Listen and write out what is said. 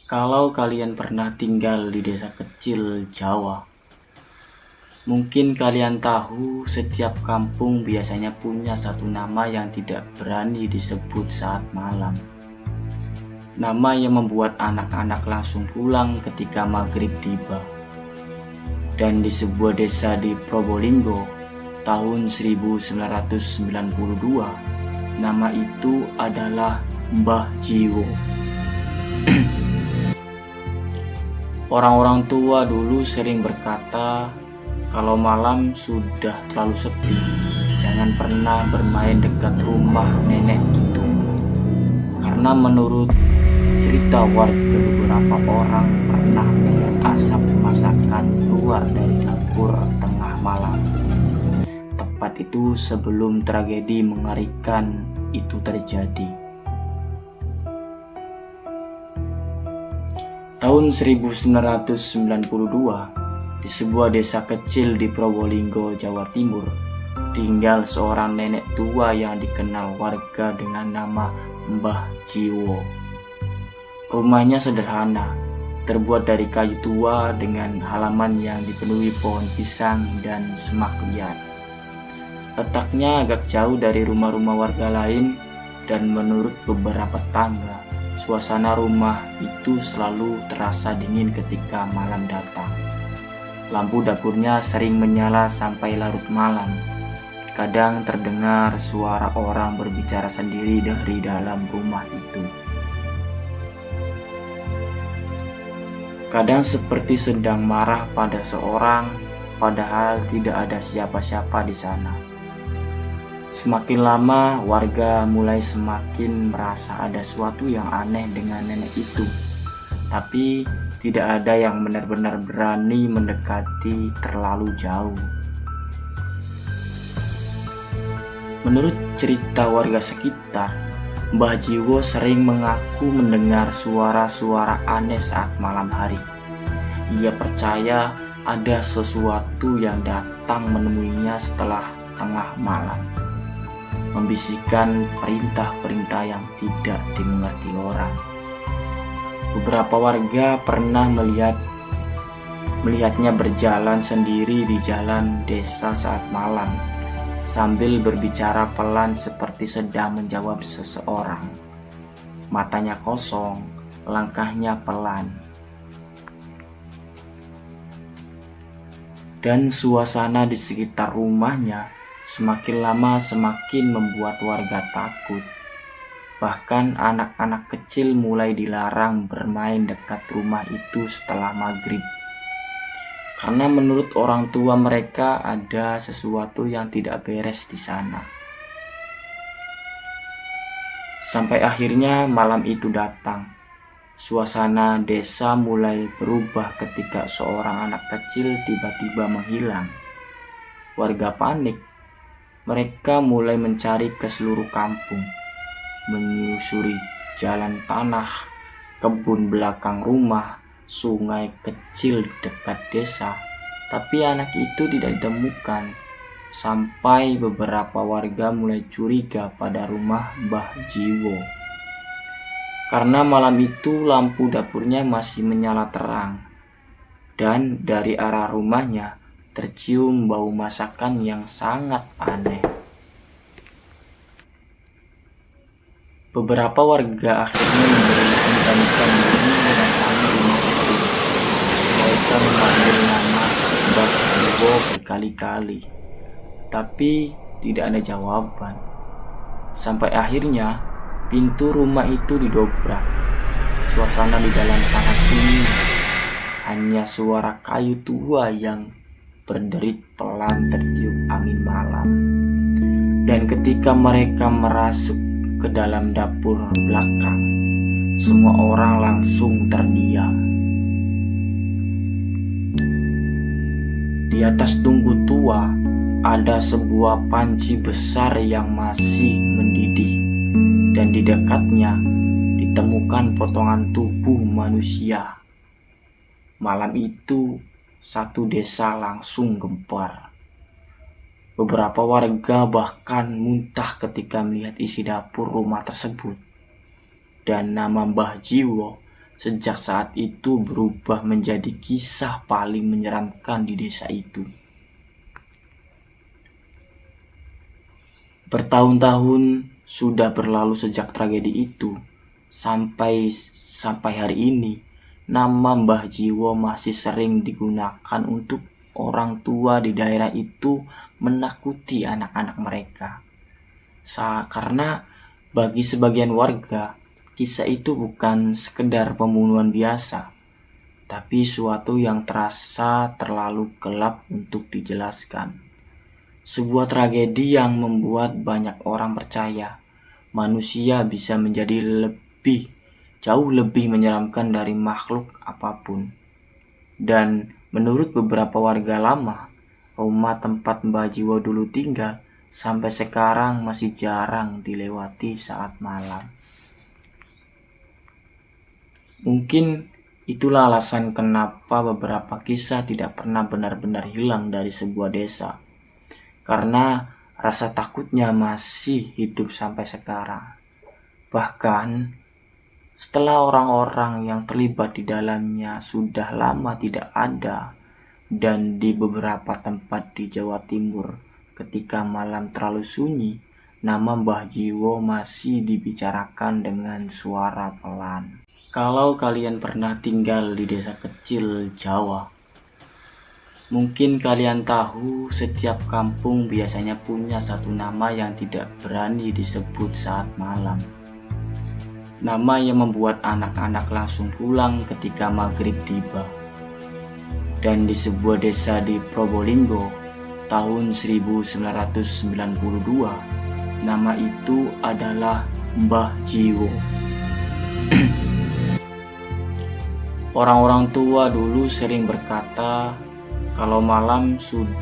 Kalau kalian pernah tinggal di desa kecil Jawa, mungkin kalian tahu setiap kampung biasanya punya satu nama yang tidak berani disebut saat malam. Nama yang membuat anak-anak langsung pulang ketika maghrib tiba. Dan di sebuah desa di Probolinggo, tahun 1992, nama itu adalah Mbah Jiwo. Orang-orang tua dulu sering berkata, kalau malam sudah terlalu sepi, jangan pernah bermain dekat rumah nenek itu. Karena menurut cerita warga, beberapa orang pernah melihat asap masakan keluar dari dapur tengah malam. Tepat itu sebelum tragedi mengerikan itu terjadi. Tahun 1992, di sebuah desa kecil di Probolinggo, Jawa Timur, tinggal seorang nenek tua yang dikenal warga dengan nama Mbah Jiwo. Rumahnya sederhana, terbuat dari kayu tua dengan halaman yang dipenuhi pohon pisang dan semak liar. Letaknya agak jauh dari rumah-rumah warga lain, dan menurut beberapa tetangga, suasana rumah itu selalu terasa dingin ketika malam datang. Lampu dapurnya sering menyala sampai larut malam. Kadang terdengar suara orang berbicara sendiri dari dalam rumah itu. Kadang seperti sedang marah pada seorang, padahal tidak ada siapa-siapa di sana. Semakin lama, warga mulai semakin merasa ada sesuatu yang aneh dengan nenek itu. Tapi tidak ada yang benar-benar berani mendekati terlalu jauh. Menurut cerita warga sekitar, Mbah Jiwo sering mengaku mendengar suara-suara aneh saat malam hari. Ia percaya ada sesuatu yang datang menemuinya setelah tengah malam, membisikkan perintah-perintah yang tidak dimengerti orang. Beberapa warga pernah melihatnya berjalan sendiri di jalan desa saat malam, sambil berbicara pelan seperti sedang menjawab seseorang. Matanya kosong, langkahnya pelan. Dan suasana di sekitar rumahnya semakin lama semakin membuat warga takut. Bahkan anak-anak kecil mulai dilarang bermain dekat rumah itu setelah maghrib. Karena menurut orang tua mereka ada sesuatu yang tidak beres di sana. Sampai akhirnya malam itu datang. Suasana desa mulai berubah ketika seorang anak kecil tiba-tiba menghilang. Warga panik. Mereka mulai mencari ke seluruh kampung, menyusuri jalan tanah, kebun belakang rumah, sungai kecil dekat desa, tapi anak itu tidak ditemukan. Sampai beberapa warga mulai curiga pada rumah Mbah Jiwo. Karena malam itu lampu dapurnya masih menyala terang, dan dari arah rumahnya tercium bau masakan yang sangat aneh. Beberapa warga akhirnya memberanikan diri mendatangi rumah itu. Mereka memanggil nama Mbah Jiwo berkali-kali, tapi tidak ada jawaban. Sampai akhirnya pintu rumah itu didobrak. Suasana di dalam sangat sunyi. Hanya suara kayu tua yang berderit pelan tertiup angin malam. Dan ketika mereka merasuk ke dalam dapur belakang, semua orang langsung terdiam. Di atas tungku tua ada sebuah panci besar yang masih mendidih, dan di dekatnya ditemukan potongan tubuh manusia. Malam itu satu desa langsung gempar. Beberapa warga bahkan muntah ketika melihat isi dapur rumah tersebut. Dan nama Mbah Jiwo sejak saat itu berubah menjadi kisah paling menyeramkan di desa itu. Bertahun-tahun sudah berlalu sejak tragedi itu, sampai hari ini nama Mbah Jiwo masih sering digunakan untuk orang tua di daerah itu menakuti anak-anak mereka. Karena bagi sebagian warga, kisah itu bukan sekedar pembunuhan biasa, tapi suatu yang terasa terlalu gelap untuk dijelaskan. Sebuah tragedi yang membuat banyak orang percaya manusia bisa menjadi jauh lebih menyeramkan dari makhluk apapun. Dan menurut beberapa warga lama, rumah tempat Mbah Jiwo dulu tinggal sampai sekarang masih jarang dilewati saat malam. Mungkin itulah alasan kenapa beberapa kisah tidak pernah benar-benar hilang dari sebuah desa. Karena rasa takutnya masih hidup sampai sekarang. Bahkan setelah orang-orang yang terlibat di dalamnya sudah lama tidak ada, dan di beberapa tempat di Jawa Timur ketika malam terlalu sunyi, nama Mbah Jiwo masih dibicarakan dengan suara pelan. Kalau kalian pernah tinggal di desa kecil Jawa, mungkin kalian tahu setiap kampung biasanya punya satu nama yang tidak berani disebut saat malam. Nama yang membuat anak-anak langsung pulang ketika maghrib tiba. Dan di sebuah desa di Probolinggo tahun 1992, nama itu adalah Mbah Jiwo. Orang-orang tua dulu sering berkata kalau malam sudah